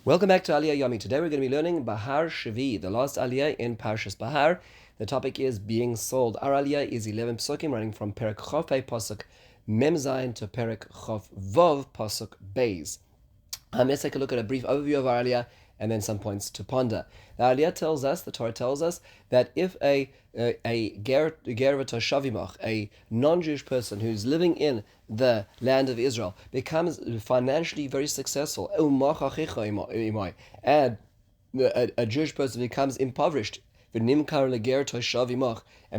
Welcome back to Aliyah Yomi. Today we're going to be learning Behar Shavi, the last Aliyah in Parshas Behar. The topic is being sold. Our Aliyah is 11 psukim, running from Perek Chof Pasuk Mem Zayin to Perek Chof Vov Pasuk Beis. Let's take a look at a brief overview of our Aliyah and then some points to ponder. The Aliyah tells us, the Torah tells us, that if a ger v'toshavimach, a non-Jewish person who's living in the land of Israel, becomes financially very successful, and a Jewish person becomes impoverished, and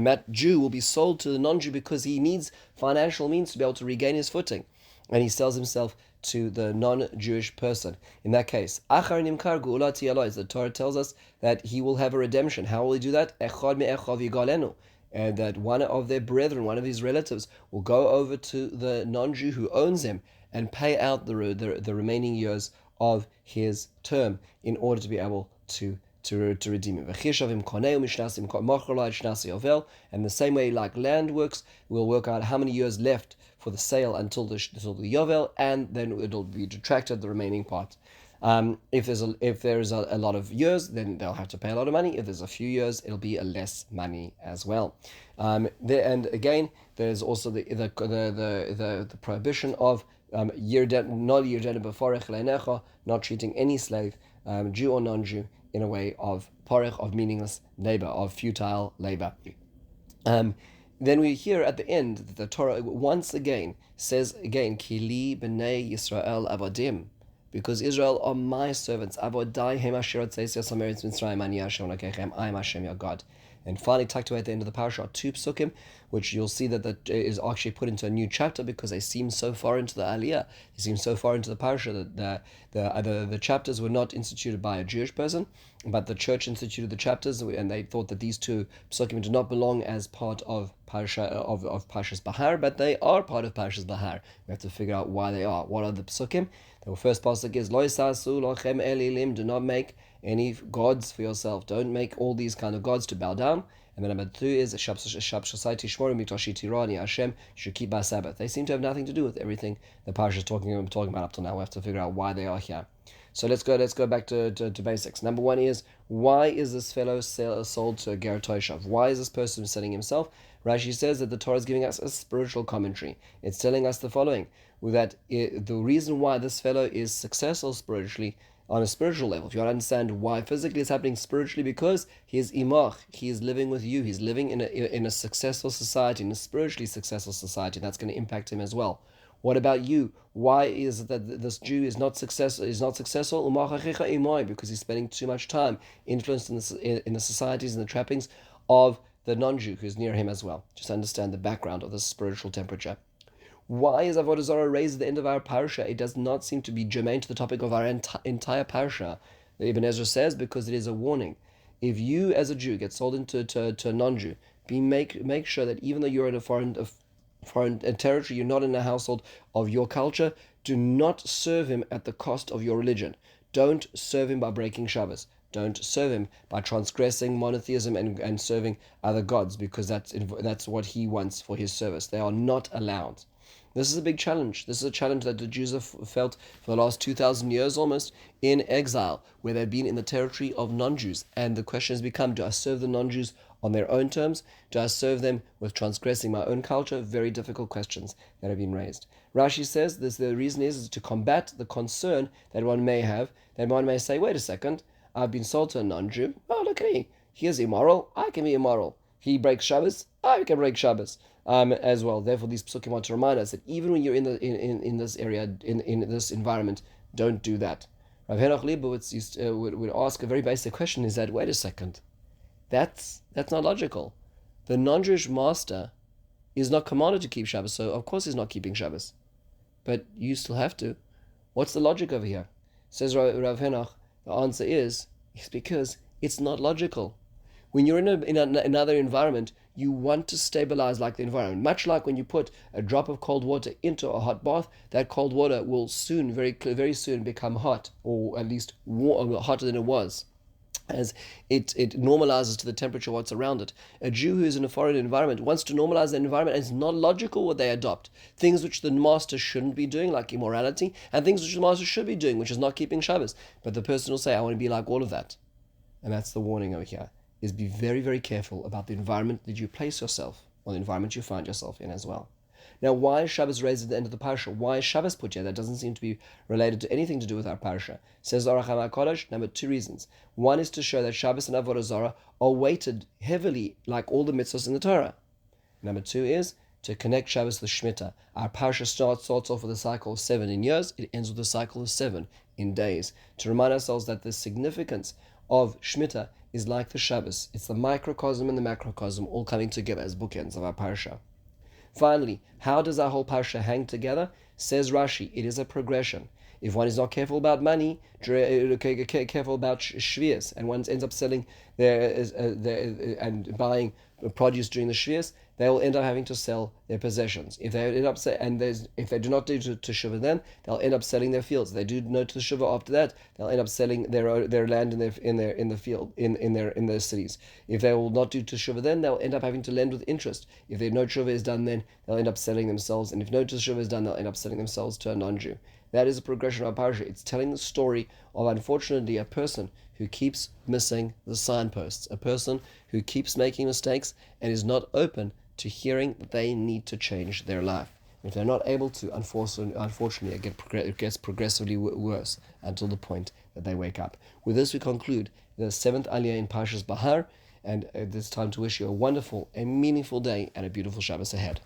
that Jew will be sold to the non-Jew because he needs financial means to be able to regain his footing, and he sells himself to the non-Jewish person. In that case, the Torah tells us that he will have a redemption. How will he do that? And that one of their brethren, one of his relatives, will go over to the non-Jew who owns him and pay out the remaining years of his term in order to be able to redeem him. And the same way like land works, we'll work out how many years left for the sale until the Yovel, and then it'll be detracted the remaining part. If there's a lot of years, then they'll have to pay a lot of money. If there's a few years, it'll be a less money as well. And again, there's also the prohibition of not treating any slave, Jew or non-Jew, in a way of porech, of meaningless labor, of futile labor. Then we hear at the end that the Torah once again says Kili b'nei Yisrael avadim, because Israel are my servants. Avodai hem asher otzeis Meretz Mitzrayim ani Hashem Elokechem, I am Hashem your God. And finally, tucked away at the end of the parasha are two psukim, which you'll see that is actually put into a new chapter because they seem so far into the Aliyah, they seem so far into the parasha that the chapters were not instituted by a Jewish person, but the church instituted the chapters, and they thought that these two psukim do not belong as part of Parshas Behar, but they are part of Parshas Behar. We have to figure out why they are. What are the psukim? The first pasuk is Lo yisasu lochem elilim, do not make any gods for yourself. Don't make all these kind of gods to bow down. And then number 2 is Hashem, you should keep my Sabbath. They seem to have nothing to do with everything the parsha is talking about up till now. We have to figure out why they are here. So let's go back to basics. Number 1 is, why is this fellow sold to a ger toshav? Why is this person selling himself? Rashi says that the Torah is giving us a spiritual commentary. It's telling us the following, that the reason why this fellow is successful spiritually on a spiritual level, if you want to understand why physically it's happening, spiritually, because he is imach, he is living with you, he's living in a successful society, in a spiritually successful society. That's going to impact him as well. What about you? Why is it that this Jew is not successful? Because he's spending too much time influenced in the societies and the trappings of the non-Jew who's near him as well. Just understand the background of the spiritual temperature. Why is Avodah Zarah raised at the end of our parasha? It does not seem to be germane to the topic of our entire parasha. Ibn Ezra says because it is a warning. If you as a Jew get sold into to a non-Jew, make sure that even though you're in a foreign territory, you're not in a household of your culture, do not serve him at the cost of your religion. Don't serve him by breaking Shabbos. Don't serve him by transgressing monotheism and serving other gods, because that's what he wants for his service. They are not allowed. This is a big challenge. This is a challenge that the Jews have felt for the last 2,000 years almost in exile, where they've been in the territory of non-Jews. And the question has become, do I serve the non-Jews on their own terms? Do I serve them with transgressing my own culture? Very difficult questions that have been raised. Rashi says the reason is to combat the concern that one may have, that one may say, wait a second, I've been sold to a non-Jew. Oh, look at me. He is immoral. I can be immoral. He breaks Shabbos. I can break Shabbos as well. Therefore, these psukim want to remind us that even when you're in this area, in this environment, don't do that. Rav Henoch Leibowitz would ask a very basic question: is that, wait a second, that's not logical. The non-Jewish master is not commanded to keep Shabbos, so of course he's not keeping Shabbos, but you still have to. What's the logic over here? Says Rav Henoch. The answer is because it's not logical. When you're in another environment, you want to stabilize like the environment. Much like when you put a drop of cold water into a hot bath, that cold water will soon, very soon, become hot, or at least hotter than it was. as it normalizes to the temperature what's around it. A Jew who is in a foreign environment wants to normalize the environment, and it's not logical what they adopt. Things which the master shouldn't be doing, like immorality, and things which the master should be doing, which is not keeping Shabbos. But the person will say, I want to be like all of that. And that's the warning over here, is be very, very careful about the environment that you place yourself, or the environment you find yourself in as well. Now, why is Shabbos raised at the end of the parsha? Why is Shabbos put here? That doesn't seem to be related to anything to do with our parsha. Says Orach HaKodesh, number 2 reasons. One is to show that Shabbos and Avodah Zarah are weighted heavily like all the mitzvahs in the Torah. Number 2 is to connect Shabbos with Shemitah. Our parsha starts off with a cycle of 7 in years. It ends with a cycle of 7 in days. To remind ourselves that the significance of Shemitah is like the Shabbos. It's the microcosm and the macrocosm all coming together as bookends of our parsha. Finally, how does our whole parsha hang together? Says Rashi, it is a progression. If one is not careful about money, careful about shvius, and one ends up selling and buying produce during the shvius, they will end up having to sell their possessions. If they end up if they do not do to Shiva, then they'll end up selling their fields. If they do no to the Shiva after that, they'll end up selling their land in their cities. If they will not do to Shiva, then they'll end up having to lend with interest. If their no Shiva is done, then they'll end up selling themselves. And if no Shiva is done, they'll end up selling themselves to a non-Jew. That is a progression of our parsha. It's telling the story of, unfortunately, a person who keeps missing the signposts, a person who keeps making mistakes and is not open to hearing that they need to change their life. If they're not able to, unfortunately, it gets progressively worse until the point that they wake up. With this, we conclude the 7th Aliyah in Parshas Behar, and it's time to wish you a wonderful, a meaningful day, and a beautiful Shabbos ahead.